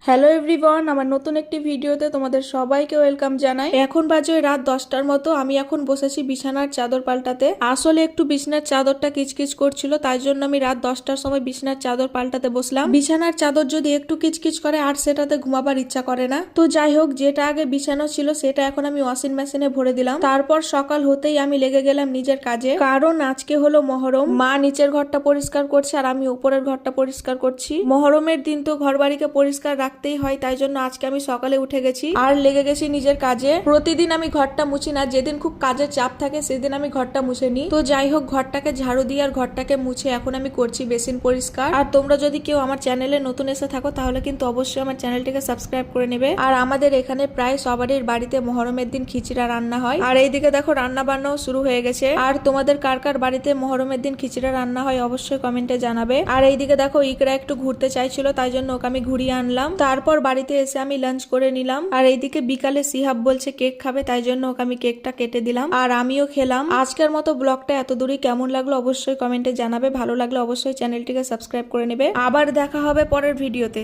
Hello everyone, আমার নতুন একটি ভিডিওতে তোমাদের সবাইকে ওয়েলকাম জানাই। এখন বাজে রাত 10টার মতো। আমি এখন বসেছি বিছানার চাদর পাল্টাতে। আসলে একটু বিছানার চাদরটা কিচকিচ করছিল, তাই জন্য আমি রাত 10টার সময় বিছানার চাদর পাল্টাতে বসলাম। বিছানার চাদর যদি একটু কিচকিচ করে আর সেটাতে ঘুমাবার ইচ্ছা করে না। তো যাই হোক, যেটা আগে বিছানো ছিল সেটা এখন আমি ওয়াশিং মেশিনে ভরে দিলাম। তারপর সকাল হতেই আমি লেগে গেলাম নিজের কাজে, কারণ আজকে হলো মহরম। মা নিচের ঘরটা পরিষ্কার করছে আর আমি উপরের ঘরটা পরিষ্কার করছি। মহরমের দিন তো ঘর বাড়িকে পরিষ্কার রাখতেই হয়, তাই জন্য আজকে আমি সকালে উঠে গেছি আর লেগে গেছি নিজের কাজে। প্রতিদিন আমি ঘরটা মুছি না, যেদিন খুব কাজের চাপ থাকে সেদিন আমি ঘরটা মুছে নিই। তো যাই হোক, ঘরটাকে ঝাড়ু দিয়ে আর ঘরটাকে মুছে এখন আমি করছি বেসিন পরিষ্কার। আর তোমরা যদি কেউ আমার চ্যানেলে নতুন এসে থাকো তাহলে কিন্তু অবশ্যই আমার চ্যানেলটিকে সাবস্ক্রাইব করে নেবে। আর আমাদের এখানে প্রায় সবারই বাড়িতে মহরমের দিন খিচুড়া রান্না হয়। আর এইদিকে দেখো রান্না বান্নাও শুরু হয়ে গেছে। আর তোমাদের কার কার বাড়িতে মহরমের দিন খিচুড়া রান্না হয় অবশ্যই কমেন্টে জানাবে। আর এইদিকে দেখো ইকরা একটু ঘুরতে চাইছিল, তাই জন্য ওকে আমি ঘুরিয়ে আনলাম। তারপর বাড়িতে এসে আমি লাঞ্চ করে নিলাম। আর এইদিকে বিকালে সিহাব বলছে কেক খাবে, তাই জন্য ওকে আমি কেকটা কেটে দিলাম আর আমিও খেলাম। আজকের মতো ব্লগটা এত দূরই। কেমন লাগলো অবশ্যই কমেন্টে জানাবে। ভালো লাগলে অবশ্যই চ্যানেলটিকে সাবস্ক্রাইব করে নেবে। আবার দেখা হবে পরের ভিডিওতে।